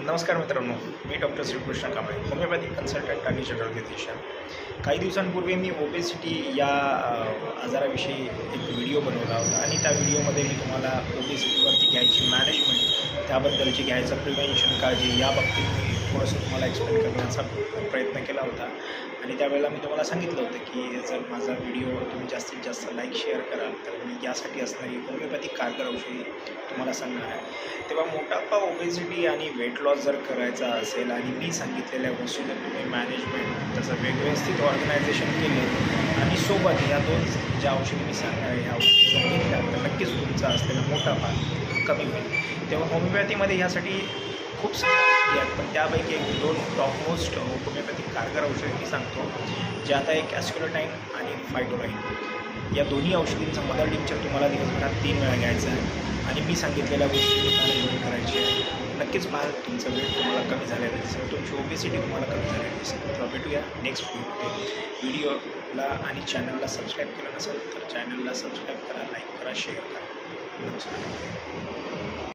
नमस्कार मित्रांनो, मी doctor Shrikrishna Kamble, homeopathic consultant आणि जनरल फिजिशियन. काही दिवसांपूर्वी मी ओबेसिटी या आजाराविषयी एक व्हिडिओ बनवला होता आणि त्या व्हिडिओमध्ये मी तुम्हाला ओबेसिटीवरती घ्यायची मॅनेजमेंट, त्याबद्दलची घ्यायचं प्रिव्हेन्शन, काळजी या बाबतीत मी थोडंसं तुम्हाला एक्सप्लेन करण्याचा प्रयत्न केला होता. आणि त्यावेळेला मी तुम्हाला सांगितलं होतं की जर माझा व्हिडिओ तुम्ही जास्तीत जास्त लाईक शेअर कराल तर मी यासाठी असणारी होमिओपॅथिक कारगर औषधी तुम्हाला सांगणार आहे. तेव्हा मोटापा, ओबेसिटी आणि वेट लॉस जर करायचा असेल आणि मी सांगितलेल्या गोष्टी जर तुम्ही मॅनेजमेंट त्याचं व्यवस्थित ऑर्गनायझेशन केलं आणि सोबत या दोन ज्या औषधी मी सांगणार आहे ह्या औषधी जर घेतल्या तर नक्कीच तुमचा असलेला मोटापा कमी होईल. तेव्हा होमिओपॅथीमध्ये ह्यासाठी खूप साऱ्या औषधी आहेत, पण त्यापैकी एक दोन टॉपमोस्ट होमिओपॅथिक कारगर औषधी मी सांगतो, जे आता एक ॲस्क्युलोटाईन आणि फायटोलाईन या दोन्ही औषधींचा मदर टिंक्चर तुम्हाला दिवसभरात 3 वेळा घ्यायचा आहे आणि मी सांगितलेल्या गोष्टी मॅनेजमेंट करायची आहे. नक्कीच पाहाल तुमचं वेट तुम्हाला कमी झालेलं दिसेल, तुमची ओबेसिटी तुम्हाला कमी झालेली दिसेल. तेव्हा भेटूया नेक्स्ट व्हिडिओला आणि चॅनलला सबस्क्राईब केलं नसेल तर चॅनलला सबस्क्राईब करा, लाईक करा, शेअर करा. नमस्कार.